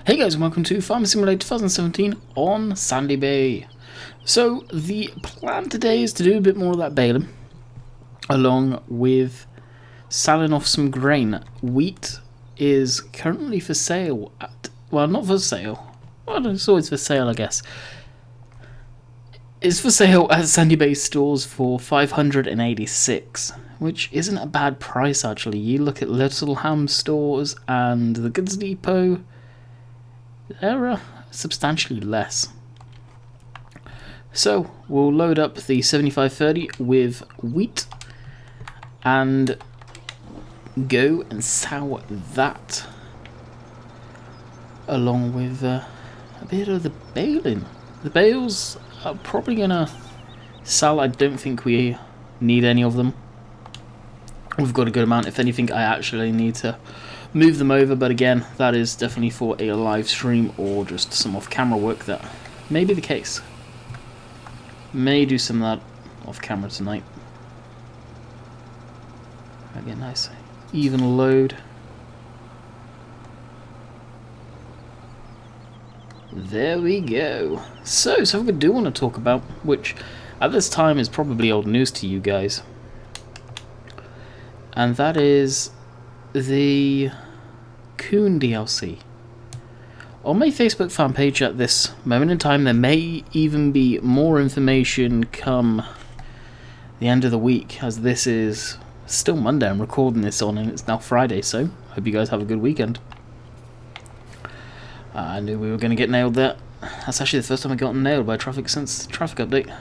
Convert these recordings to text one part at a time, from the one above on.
Hey guys, and welcome to Farming Simulator 2017 on Sandy Bay. So, the plan today is to do a bit more of that baling, along with selling off some grain. Wheat is currently for sale at, well, not for sale, well, it's always for sale, I guess. It's for sale at Sandy Bay stores for 586, which isn't a bad price actually. You look at Little Ham stores and the Goods Depot, they're substantially less. So we'll load up the 7530 with wheat and go and sow that along with a bit of the baling. The bales are probably gonna sell. I don't think we need any of them. We've got a good amount. If anything, I actually need to move them over, but again, that is definitely for a live stream or just some off-camera work. That may be the case. May do some of that off-camera tonight. Again, nice even load. There we go. So something I do want to talk about, which at this time is probably old news to you guys, and that is the Kuhn DLC. On my Facebook fan page at this moment in time, there may even be more information come the end of the week, as this is still Monday I'm recording this on and it's now Friday, so hope you guys have a good weekend. I knew we were going to get nailed there. That's actually the first time I got nailed by traffic since the traffic update.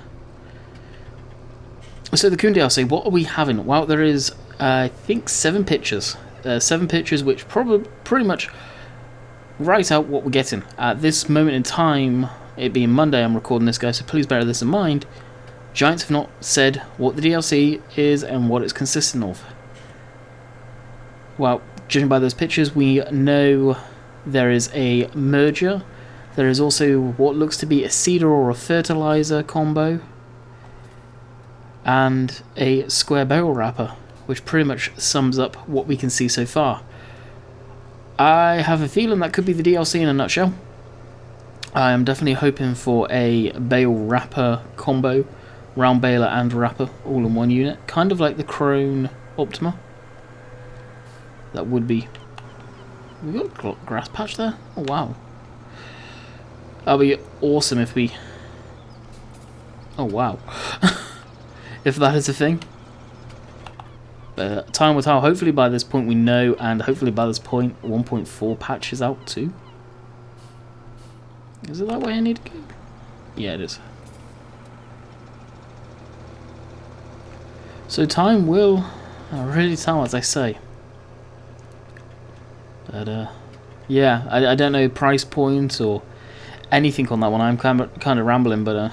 So the Kuhn DLC, what are we having? Well, there is I think 7 pictures. 7 pictures which probably pretty much write out what we're getting. At this moment in time, it being Monday, I'm recording this, guys, so please bear this in mind. Giants have not said what the DLC is and what it's consisting of. Well, judging by those pictures, we know there is a merger. There is also what looks to be a seeder or a fertilizer combo, and a square barrel wrapper, which pretty much sums up what we can see so far. I have a feeling that could be the DLC in a nutshell. I am definitely hoping for a bale wrapper combo, round baler and wrapper all in one unit, kind of like the Krone Optima. That would be... We got a grass patch there? Oh wow. That'll be awesome if we... Oh wow. If that is a thing. Time will tell. Hopefully by this point we know, and hopefully by this point 1.4 patch is out too. Is it that way I need to go? Yeah, it is. So time will really tell, as I say. But yeah, I don't know price points or anything on that one. I'm kind of rambling, but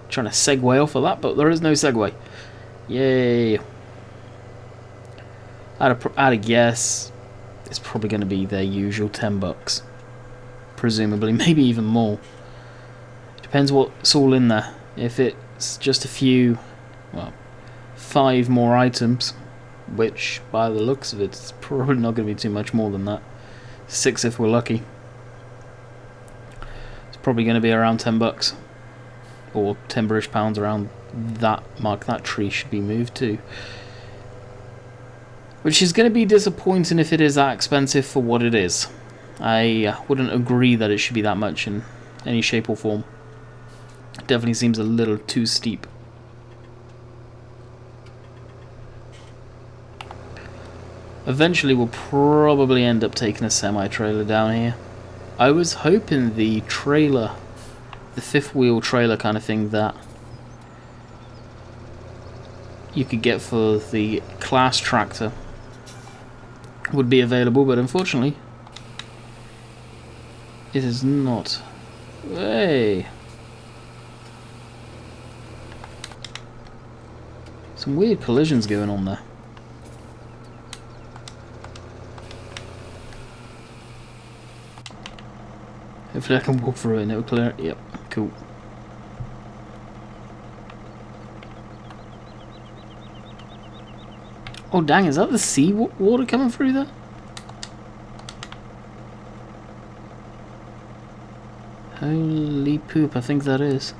trying to segue off of that, but there is no segue. Yay. I'd guess it's probably going to be their usual $10, presumably, maybe even more. Depends what's all in there. If it's just a few, well, 5 more items, which by the looks of it, it's probably not going to be too much more than that. 6 if we're lucky. It's probably going to be around $10, or 10 British pounds, around that mark. That tree should be moved too. Which is going to be disappointing if it is that expensive for what it is. I wouldn't agree that it should be that much in any shape or form. It definitely seems a little too steep. Eventually we'll probably end up taking a semi-trailer down here. I was hoping the trailer, the 5th wheel trailer kind of thing that you could get for the class tractor would be available, but unfortunately it is not. Hey, some weird collisions going on there. Hopefully I can walk through it and it'll clear it. Yep, cool. Oh dang, is that the sea water coming through there? Holy poop, I think that is.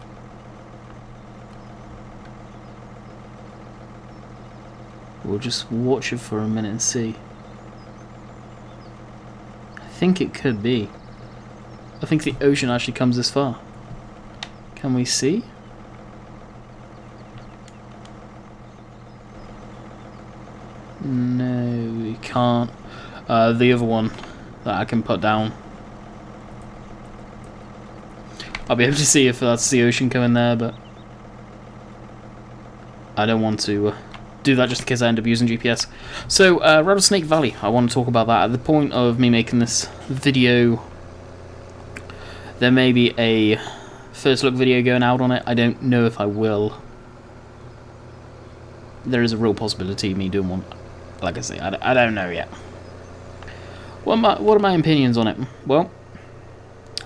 We'll just watch it for a minute and see. I think it could be. I think the ocean actually comes this far. Can we see? No, we can't. The other one that I can put down. I'll be able to see if that's the ocean coming there, but I don't want to do that just in case I end up using GPS. So, Rattlesnake Valley, I want to talk about that. At the point of me making this video, there may be a first look video going out on it. I don't know if I will. There is a real possibility of me doing one. Like I say, I don't know yet. What are my opinions on it? Well,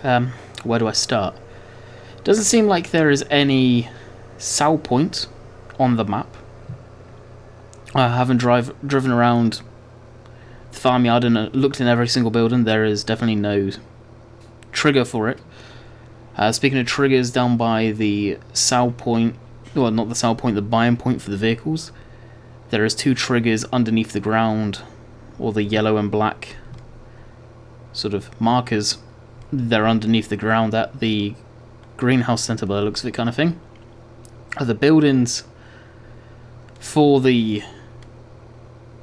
where do I start? Doesn't seem like there is any sell point on the map. I haven't driven around the farmyard and looked in every single building. There is definitely no trigger for it. Speaking of triggers, down by the sell point, well, not the sell point, the buying point for the vehicles, there is 2 triggers underneath the ground, or the yellow and black sort of markers. They're underneath the ground at the greenhouse center by the looks of it, kind of thing. The buildings for the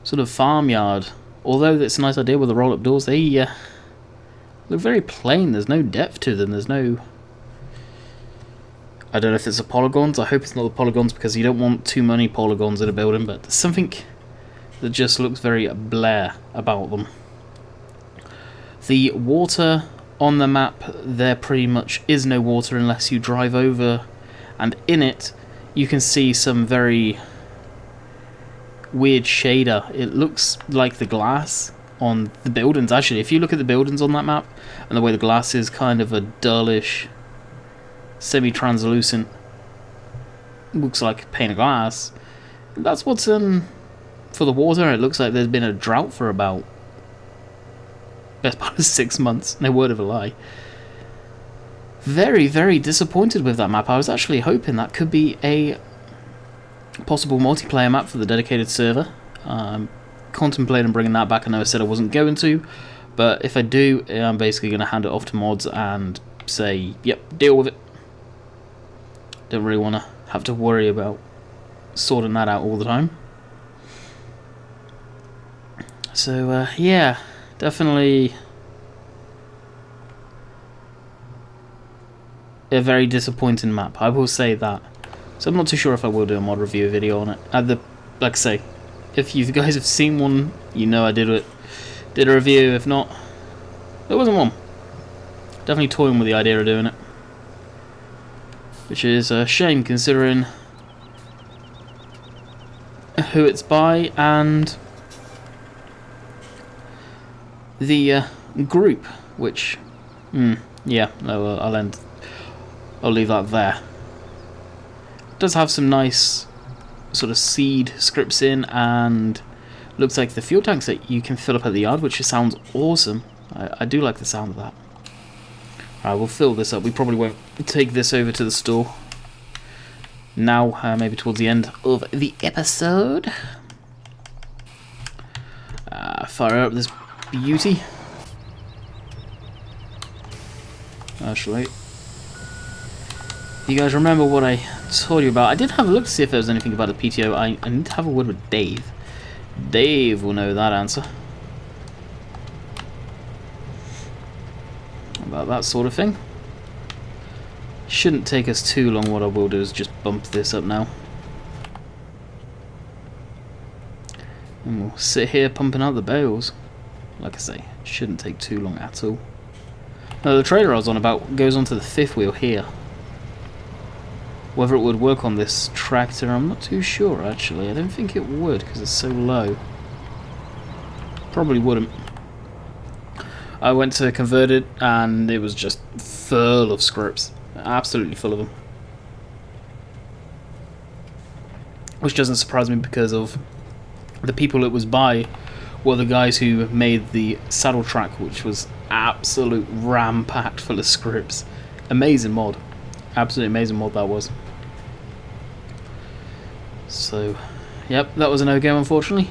sort of farmyard, although it's a nice idea with the roll-up doors, they look very plain. There's no depth to them. There's no... I don't know if it's the polygons. I hope it's not the polygons, because you don't want too many polygons in a building, but there's something that just looks very Blair about them. The water on the map, there pretty much is no water unless you drive over, and in it you can see some very weird shader. It looks like the glass on the buildings. Actually, if you look at the buildings on that map and the way the glass is kind of a dullish, semi-translucent, looks like a pane of glass, that's what's for the water. It looks like there's been a drought for about best part of 6 months, no word of a lie. Very, very disappointed with that map. I was actually hoping that could be a possible multiplayer map for the dedicated server. Contemplating bringing that back. I know I said I wasn't going to, but if I do, I'm basically going to hand it off to mods and say, yep, deal with it. Don't really want to have to worry about sorting that out all the time. So, yeah, definitely a very disappointing map, I will say that. So I'm not too sure if I will do a mod review video on it. Like I say, if you guys have seen one, you know I did a review. If not, there wasn't one. Definitely toying with the idea of doing it, which is a shame considering who it's by and the group, which, yeah, no, I'll leave that there. It does have some nice sort of seed scripts in, and looks like the fuel tanks that you can fill up at the yard, which sounds awesome. I do like the sound of that. Alright, we'll fill this up. We probably won't take this over to the store now, maybe towards the end of the episode. Fire up this beauty. Actually, you guys remember what I told you about? I did have a look to see if there was anything about the PTO. I need to have a word with Dave. Dave will know that answer about that sort of thing. Shouldn't take us too long. What I will do is just bump this up now, and we'll sit here pumping out the bales. Like I say, shouldn't take too long at all. Now, the trailer I was on about goes onto the 5th wheel here. Whether it would work on this tractor, I'm not too sure actually. I don't think it would because it's so low. Probably wouldn't. I went to convert it and it was just full of scripts. Absolutely full of them. Which doesn't surprise me because of the people it was by were the guys who made the saddle track, which was absolute ram-packed full of scripts. Amazing mod. Absolutely amazing mod that was. So, yep, that was a no-go, unfortunately.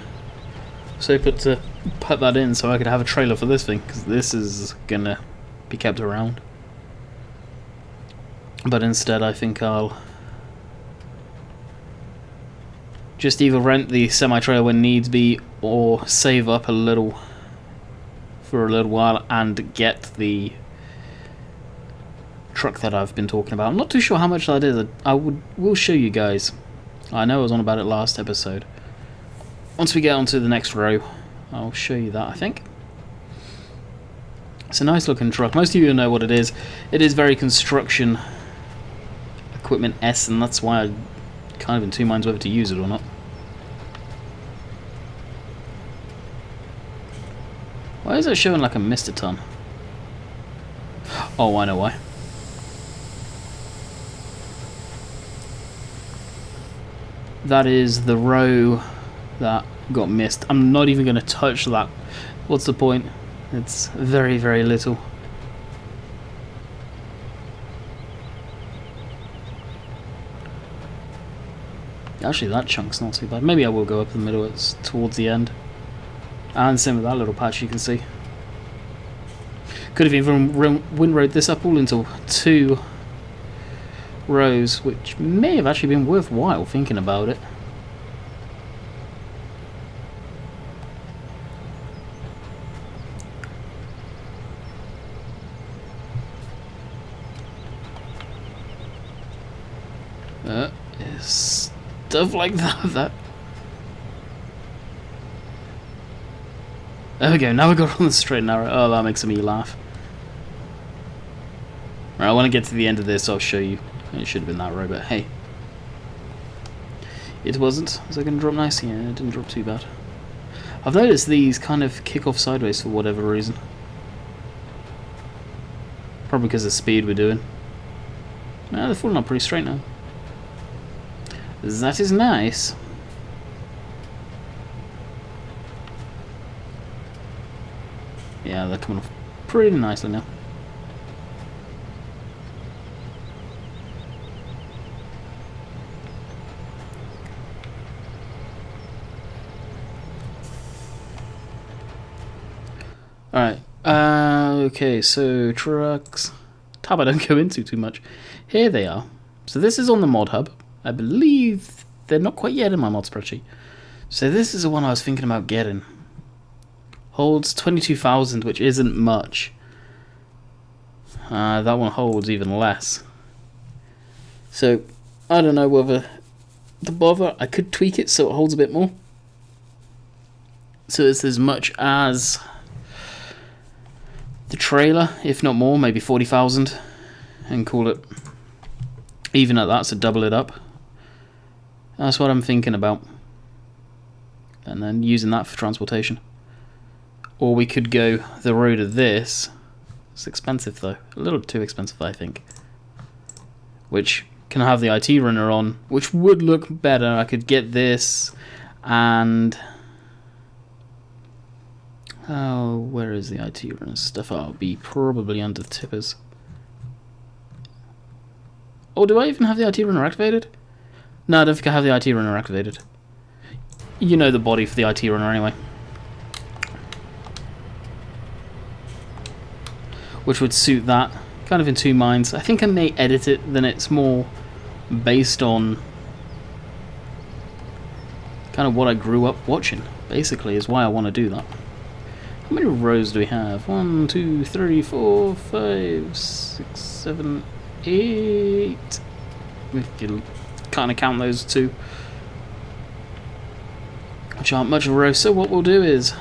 So to put that in so I could have a trailer for this thing, because this is gonna be kept around. But instead I think I'll just either rent the semi-trailer when needs be, or save up a little for a little while and get the truck that I've been talking about. I'm not too sure how much that is. Will show you guys. I know I was on about it last episode. Once we get onto the next row, I'll show you that, I think. It's a nice looking truck. Most of you know what it is. It is very construction equipment-esque, and that's why I'm kind of in two minds whether to use it or not. Why is it showing like a Mr. Ton? Oh, I know why. That is the row that got missed. I'm not even going to touch that. What's the point? It's very, very little. Actually, that chunk's not too bad. Maybe I will go up the middle. It's towards the end. And same with that little patch you can see. Could have even windrowed this up all into 2 rows, which may have actually been worthwhile thinking about it. Stuff like that. There we go, now we got on the straight and narrow. Oh, that makes me laugh. Right, I want to get to the end of this, so I'll show you. It should have been that row, but hey. It wasn't. Was it going to drop nice? Yeah, it didn't drop too bad. I've noticed these kind of kick off sideways for whatever reason. Probably because of the speed we're doing. No, they're falling up pretty straight now. That is nice. Yeah, they're coming off pretty nicely now. Alright, okay, so trucks. Tab I don't go into too much. Here they are. So this is on the mod hub. I believe they're not quite yet in my mod spreadsheet. So this is the one I was thinking about getting. Holds 22,000, which isn't much. That one holds even less. So I don't know whether to bother. I could tweak it so it holds a bit more. So it's as much as the trailer, if not more, maybe 40,000, and call it even at that, so double it up. That's what I'm thinking about. And then using that for transportation. Or we could go the road of this. It's expensive though. A little too expensive, I think. Which can have the IT runner on, which would look better. I could get this and... Oh, where is the IT runner stuff? I'll be probably under tippers. Oh, do I even have the IT runner activated? No, I don't think I have the IT runner activated. You know the body for the IT runner anyway. Which would suit that. Kind of in two minds. I think I may edit it, then it's more based on kind of what I grew up watching, basically, is why I want to do that. How many rows do we have? 1, 2, 3, 4, 5, 6, 7, 8. We can kind of count those two, which aren't much of a row. So what we'll do is,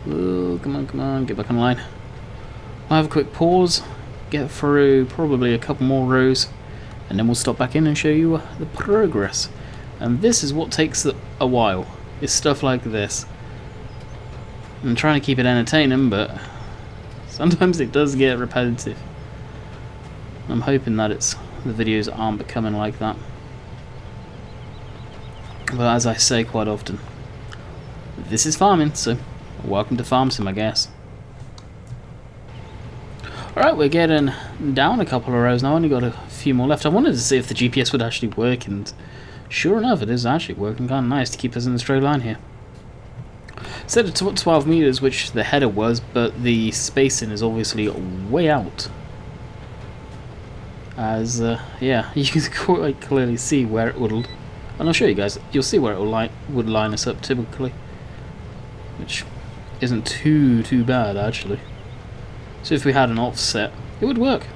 oh, come on, get back on line. I'll have a quick pause, get through probably a couple more rows, and then we'll stop back in and show you the progress. And this is what takes a while. It's stuff like this. I'm trying to keep it entertaining, but sometimes it does get repetitive. I'm hoping that the videos aren't becoming like that. But as I say quite often, this is farming, so welcome to Farm Sim, I guess. Alright, we're getting down a couple of rows now. Only got a few more left. I wanted to see if the GPS would actually work, and sure enough, it is actually working kind of nice to keep us in a straight line here. Set it to 12 meters, which the header was, but the spacing is obviously way out. As, yeah, you can quite clearly see where it would... And I'll show you guys. You'll see where it would line us up typically. Which isn't too bad, actually. So if we had an offset, it would work.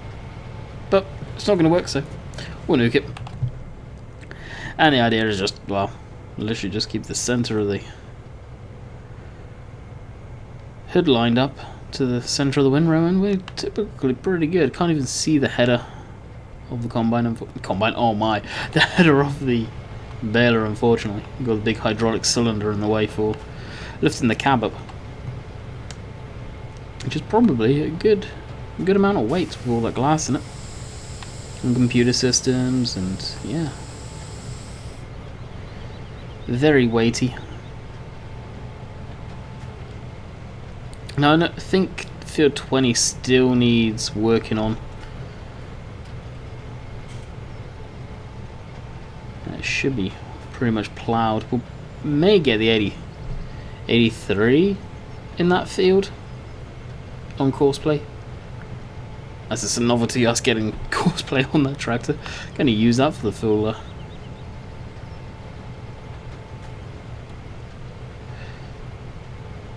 But it's not going to work, so we'll nuke it. And the idea is just, well, literally just keep the center of the hood lined up to the center of the windrow, and we're typically pretty good. Can't even see the header of the combine, oh my, the header of the baler, unfortunately. We've got the big hydraulic cylinder in the way for lifting the cab up, which is probably a good amount of weight with all that glass in it, and computer systems, and yeah, very weighty. Now I think field 20 still needs working on. It should be pretty much ploughed. We may get the 83 in that field on Courseplay. As it's a novelty, us getting Courseplay on that tractor. Gonna use that for the full.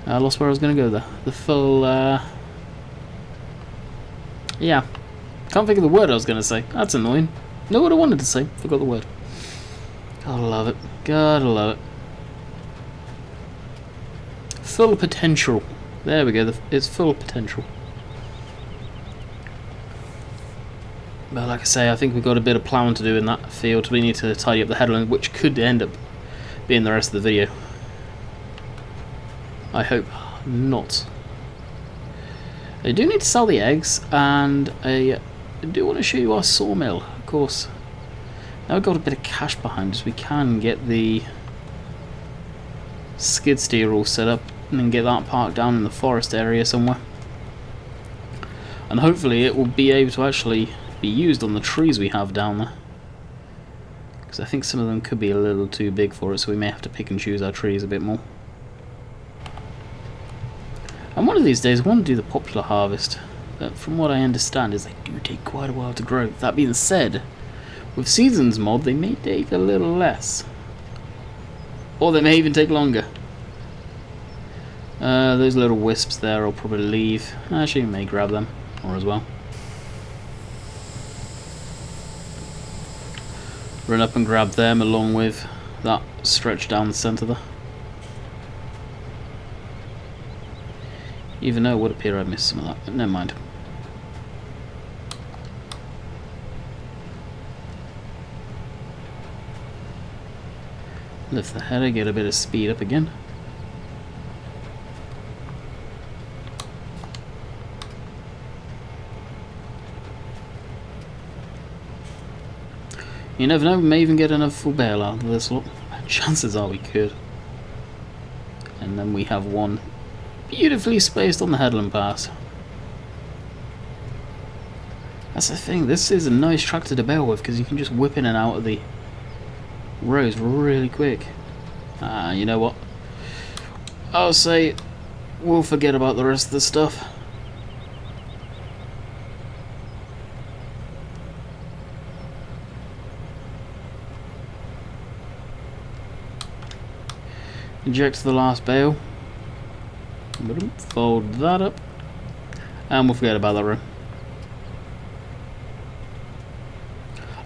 I lost where I was gonna go there. The full. Yeah, can't think of the word I was gonna say. That's annoying. Know what I wanted to say. Forgot the word. Gotta love it. Gotta love it. Full potential. There we go. It's full potential. But like I say, I think we've got a bit of ploughing to do in that field. We need to tidy up the headland, which could end up being the rest of the video. I hope not. I do need to sell the eggs, and I do want to show you our sawmill, of course. Now we've got a bit of cash behind us, we can get the skid steer all set up and then get that parked down in the forest area somewhere. And hopefully it will be able to actually be used on the trees we have down there. Because I think some of them could be a little too big for it, so we may have to pick and choose our trees a bit more. And one of these days I want to do the popular harvest, but from what I understand is they do take quite a while to grow. That being said, with Seasons mod they may take a little less. Or they may even take longer. Those little wisps there I'll probably leave. Actually, I may grab them, or as well. Run up and grab them along with that stretch down the centre there. Even though it would appear I missed some of that, but never mind. Lift the header, get a bit of speed up again. You never know, we may even get another full bale out of this lot. Chances are we could. And then we have one beautifully spaced on the headland pass. That's the thing, this is a nice tractor to bale with because you can just whip in and out of the rows really quick. You know what? I'll say we'll forget about the rest of the stuff. Inject the last bale. Fold that up. And we'll forget about that row.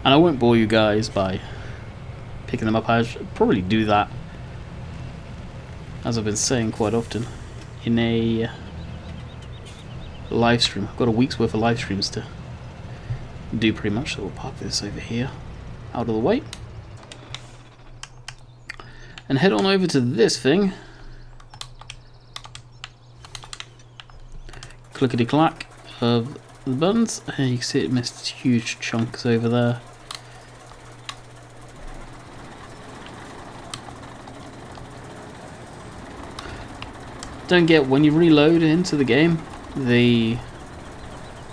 And I won't bore you guys by picking them up. I should probably do that, as I've been saying quite often, in a live stream. I've got a week's worth of live streams to do pretty much, so we'll park this over here, out of the way. And head on over to this thing. Clickety clack of the buttons. And you can see it missed huge chunks over there. Don't get, when you reload into the game, the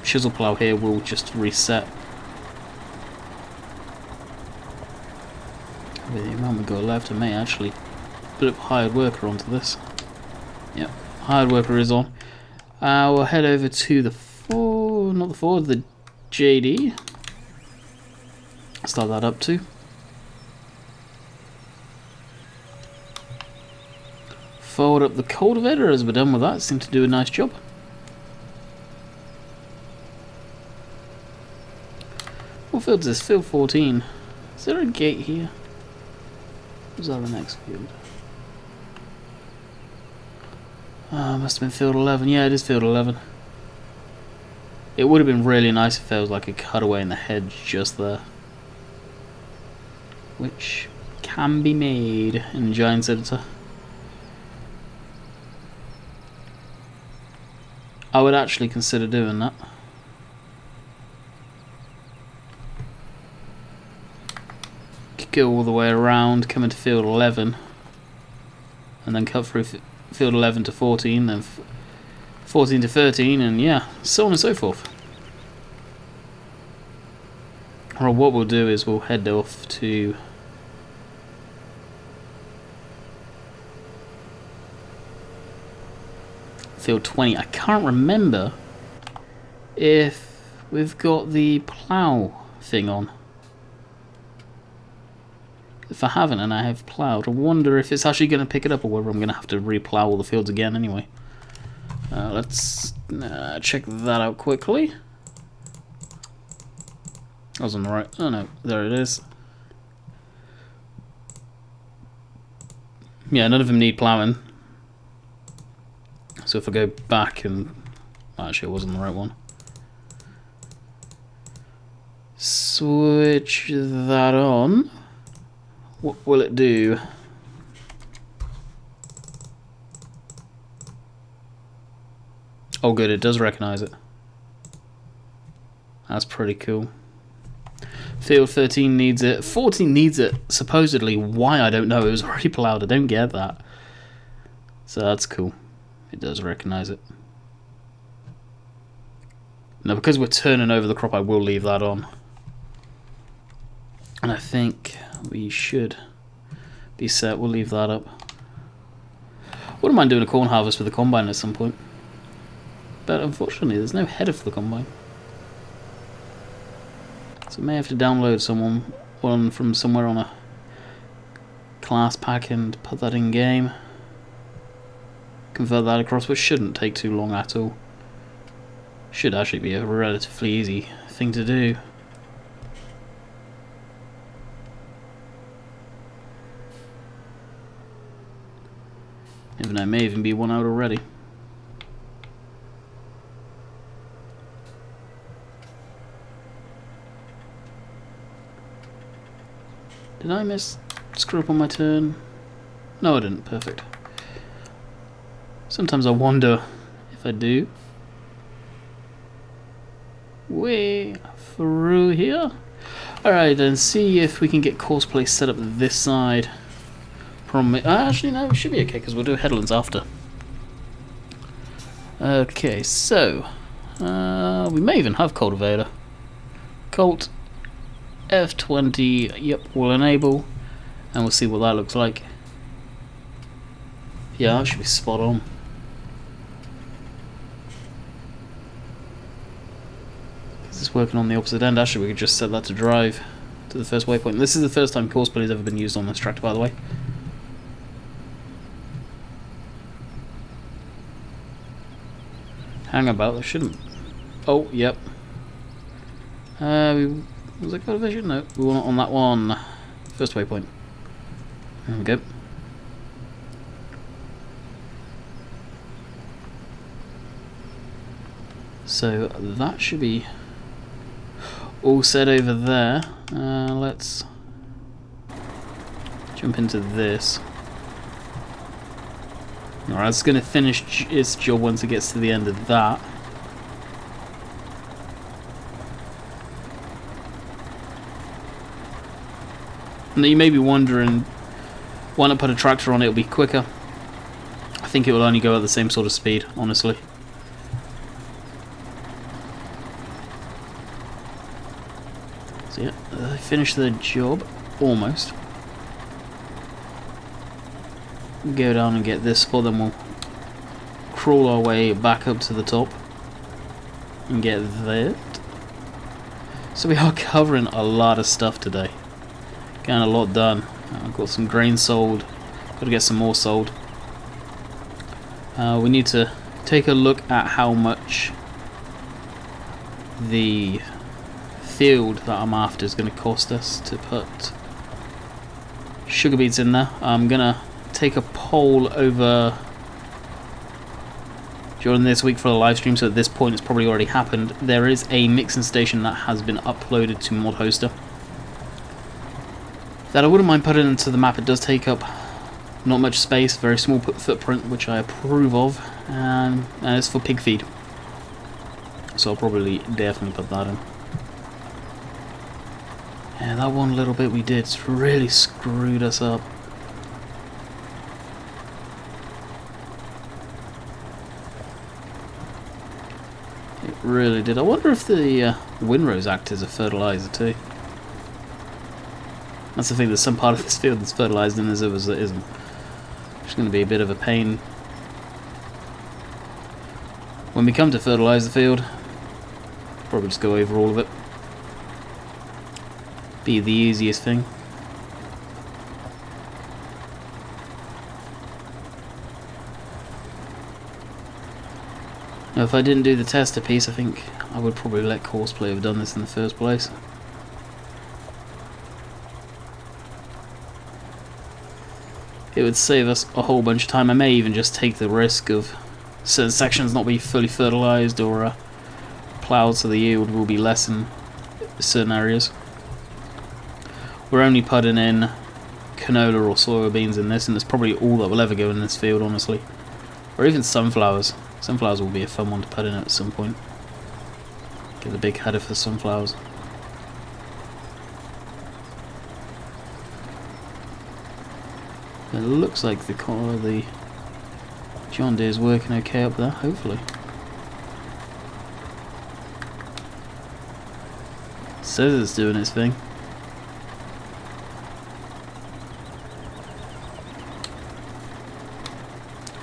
chisel plow here will just reset. With the amount we got left, I may actually put up hired worker onto this. Yep, hired worker is on. We'll head over to the the JD. Start that up too. Forward up the cultivator as we're done with that. Seemed to do a nice job. What field is this? Field 14. Is there a gate here? Or is that the next field? Must have been field 11. Yeah, it is field 11. It would have been really nice if there was like a cutaway in the hedge just there. Which can be made in Giants Editor. I would actually consider doing that. Could go all the way around, come into field 11, and then cut through field 11 to 14, then 14 to 13, and yeah, so on and so forth. Or what we'll do is we'll head off to field 20. I can't remember if we've got the plow thing on. If I haven't and I have plowed, I wonder if it's actually going to pick it up or whether I'm going to have to re-plow all the fields again anyway. Let's check that out quickly. I was on the right. Oh no, there it is. Yeah, none of them need plowing. So if I go back and... Actually, I wasn't the right one. Switch that on. What will it do? Oh good, it does recognize it. That's pretty cool. Field 13 needs it. 14 needs it, supposedly. Why, I don't know. It was already plowed. I don't get that. So that's cool. It does recognize it. Now, because we're turning over the crop, I will leave that on. And I think we should be set. We'll leave that up. Wouldn't mind doing a corn harvest with the combine at some point. But unfortunately, there's no header for the combine. So I may have to download one from somewhere on a class pack and put that in game. Convert that across, which shouldn't take too long at all. Should actually be a relatively easy thing to do. Even though I may even be one out already. Did I screw up on my turn? No, I didn't. Perfect. Sometimes I wonder if I do. Way through here. Alright, then see if we can get Courseplay set up this side. Actually, no, it should be okay because we'll do headlands after. Okay, so we may even have cultivator. Colt F20, yep, we'll enable, and we'll see what that looks like. Yeah, that should be spot on. Because it's working on the opposite end. Actually, we could just set that to drive to the first waypoint. This is the first time Courseplay has ever been used on this tractor, by the way. Hang about, there shouldn't. Oh, yep. Was it got a vision? No, we want it on that one. First waypoint. There we go. So that should be all set over there. Let's jump into this. Alright, it's going to finish its job once it gets to the end of that. And you may be wondering, why not put a tractor on it? It'll be quicker. I think it will only go at the same sort of speed, honestly. So yeah, I finished the job, almost. Go down and get this spot, then we'll crawl our way back up to the top and get that. So we are covering a lot of stuff today. Getting a lot done. I've got some grain sold. Got to get some more sold. We need to take a look at how much the field that I'm after is going to cost us to put sugar beets in there. I'm going to take a poll over during this week for the live stream, so at this point it's probably already happened. There is a mixing station that has been uploaded to Mod Hoster that I wouldn't mind putting into the map. It does take up not much space, very small footprint, which I approve of, and it's for pig feed, so I'll probably definitely put that in. Yeah, that one little bit we did really screwed us up. It really did. I wonder if the windrows act as a fertilizer too. That's the thing, there's some part of this field that's fertilized and there's others that isn't. It's going to be a bit of a pain when we come to fertilize the field. Probably just go over all of it. Be the easiest thing. Now, if I didn't do the tester piece, I think I would probably let Courseplay have done this in the first place. It would save us a whole bunch of time. I may even just take the risk of certain sections not be fully fertilized or plowed, so the yield will be less in certain areas. We're only putting in canola or soybeans in this, and it's probably all that will ever go in this field, honestly. Or even sunflowers. Sunflowers will be a fun one to put in at some point. Get a big header for sunflowers. It looks like the John Deere is working okay up there, hopefully. Says it's doing its thing.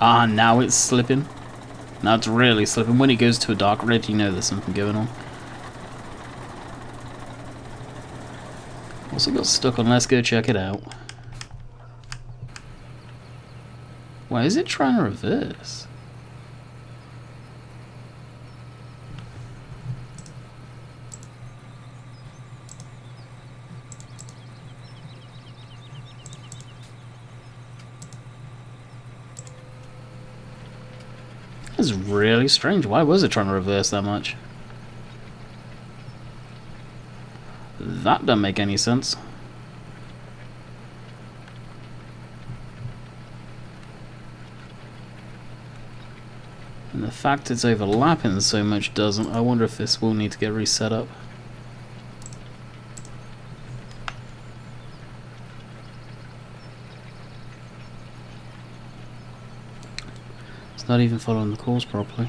Ah, now it's slipping. Now it's really slipping. When it goes to a dark red, you know there's something going on. Also got stuck on, let's go check it out. Why is it trying to reverse? That's really strange. Why was it trying to reverse that much? That doesn't make any sense. And the fact it's overlapping so much doesn't. I wonder if this will need to get reset up. It's not even following the course properly.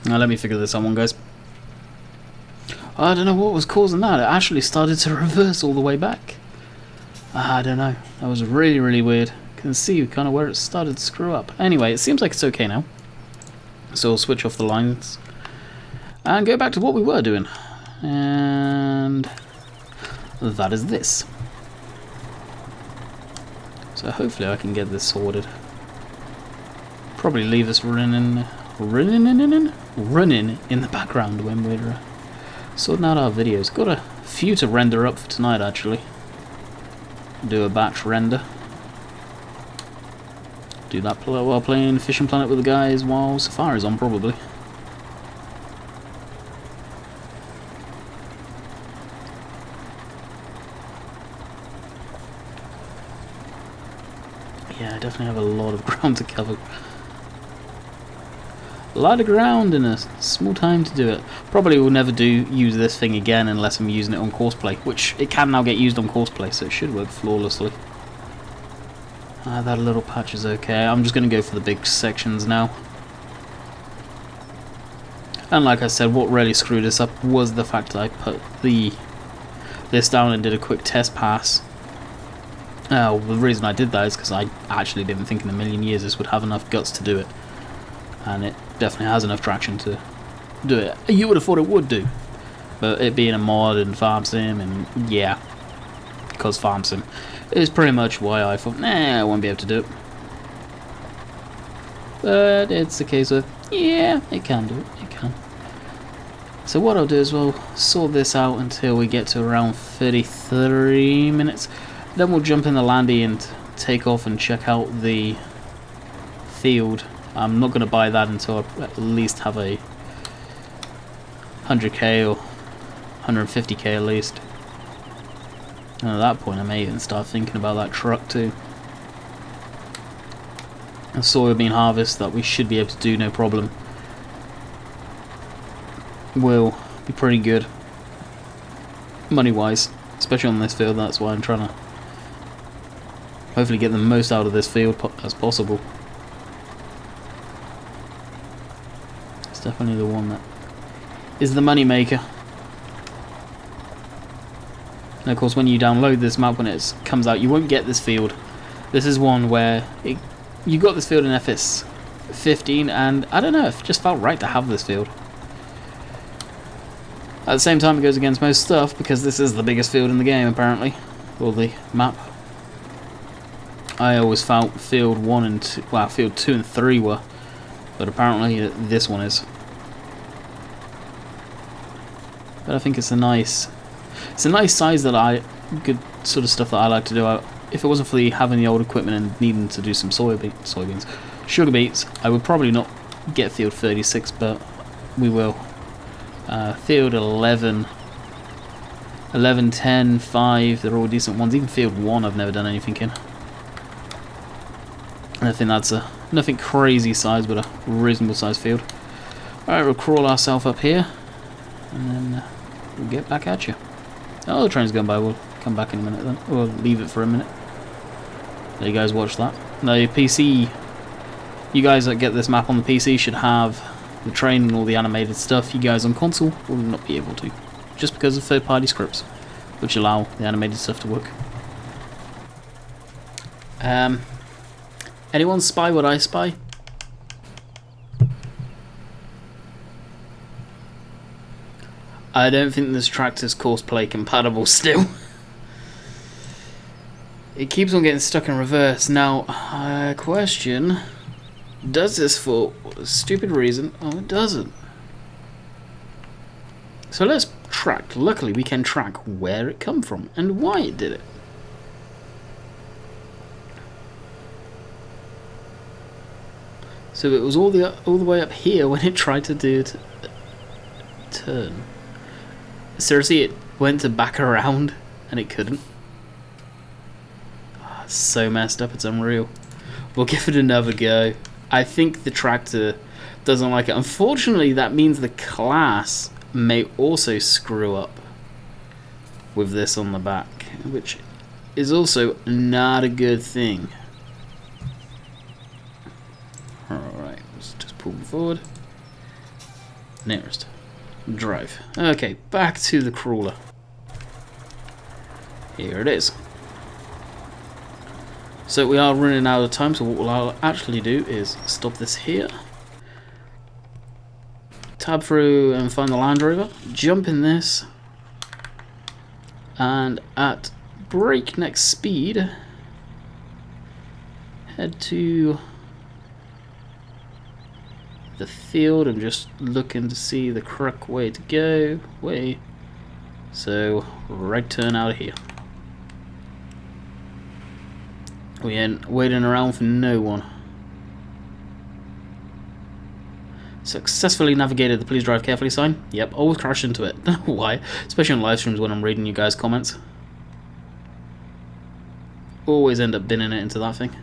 Now let me figure this out, guys. I don't know what was causing that. It actually started to reverse all the way back. I don't know. That was really, really weird. You can see kind of where it started to screw up. Anyway, it seems like it's okay now. So we'll switch off the lines and go back to what we were doing. And that is this. So hopefully I can get this sorted. Probably leave us running in the background when we're sorting out our videos. Got a few to render up for tonight, actually. Do a batch render. Do that while playing Fishing Planet with the guys while Safari's on, probably. Yeah, I definitely have a lot of ground to cover. A lot of ground in a small time to do it. Probably will never use this thing again unless I'm using it on Courseplay, which it can now get used on Courseplay, so it should work flawlessly. That little patch is okay. I'm just going to go for the big sections now. And like I said, what really screwed us up was the fact that I put this down and did a quick test pass. The reason I did that is because I actually didn't think in a million years this would have enough guts to do it. And it definitely has enough traction to do it. You would have thought it would do. But it being a mod and farm sim, and yeah, because farm sim is pretty much why I thought, nah, I won't be able to do it. But it's a case of, yeah, it can do it, it can. So what I'll do is we'll sort this out until we get to around 33 minutes. Then we'll jump in the landy and take off and check out the field. I'm not going to buy that until I at least have a 100k or 150k at least. And at that point I may even start thinking about that truck too. A soybean harvest that we should be able to do no problem. Will be pretty good money wise, especially on this field. That's why I'm trying to hopefully get the most out of this field as possible. It's definitely the one that is the money maker. And of course when you download this map, when it comes out, you won't get this field. This is one where you got this field in FS15, and I don't know, it just felt right to have this field. At the same time it goes against most stuff because this is the biggest field in the game apparently, or the map. I always felt field 1 and 2, well, field 2 and 3 were, but apparently this one is. But I think it's a nice size that good sort of stuff that I like to do. If it wasn't for having the old equipment and needing to do some soybeans, sugar beets, I would probably not get field 36, but we will. Field 11, 10, 5, they're all decent ones. Even field 1 I've never done anything in. And I think that's nothing crazy size, but a reasonable size field. Alright, we'll crawl ourselves up here, and then we'll get back at you. Oh, the train's going by, we'll come back in a minute then. We'll leave it for a minute. There you guys watch that. Now your PC, you guys that get this map on the PC should have the train and all the animated stuff. You guys on console will not be able to, just because of third-party scripts which allow the animated stuff to work. Anyone spy what I spy? I don't think this tractor's Courseplay compatible still. It keeps on getting stuck in reverse. Now, question, does this for a stupid reason? Oh, it doesn't. So let's track. Luckily, we can track where it come from and why it did it. So it was all the way up here when it tried to do turn. Seriously, it went to back around and it couldn't. Oh, it's so messed up, it's unreal. We'll give it another go. I think the tractor doesn't like it. Unfortunately, that means the class may also screw up with this on the back, which is also not a good thing. Alright, let's just pull forward. Nearest. Drive. Okay, back to the crawler. Here it is. So we are running out of time, so what I'll actually do is stop this here, tab through and find the Land Rover, jump in this, and at breakneck speed head to the field. I'm just looking to see the correct way to go. So right turn out of here. We ain't waiting around for no one. Successfully navigated the please drive carefully sign. Yep, always crash into it. Don't know why, especially on live streams when I'm reading you guys' comments. Always end up binning it into that thing.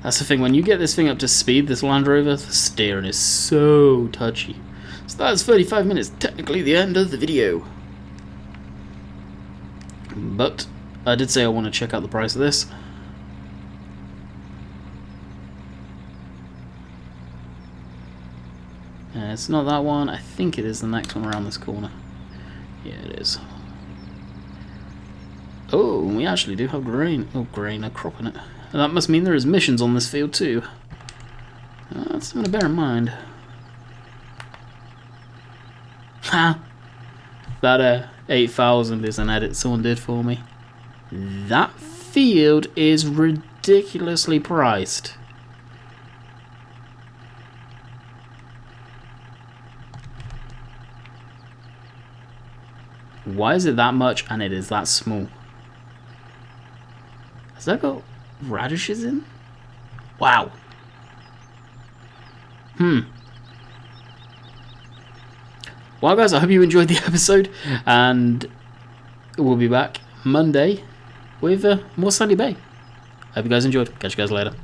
That's the thing, when you get this thing up to speed, this Land Rover, the steering is so touchy. So that's 35 minutes, technically the end of the video. But I did say I want to check out the price of this. It's not that one, I think it is the next one around this corner. Yeah, it is. Oh, we actually do have grain. Oh, grain, a crop in it. And that must mean there is missions on this field too. That's something to bear in mind. Ha! That 8,000 is an edit someone did for me. That field is ridiculously priced. Why is it that much and it is that small? Has that got radishes in? Wow. Well, guys, I hope you enjoyed the episode, and we'll be back Monday with more Sandy Bay. Hope you guys enjoyed. Catch you guys later.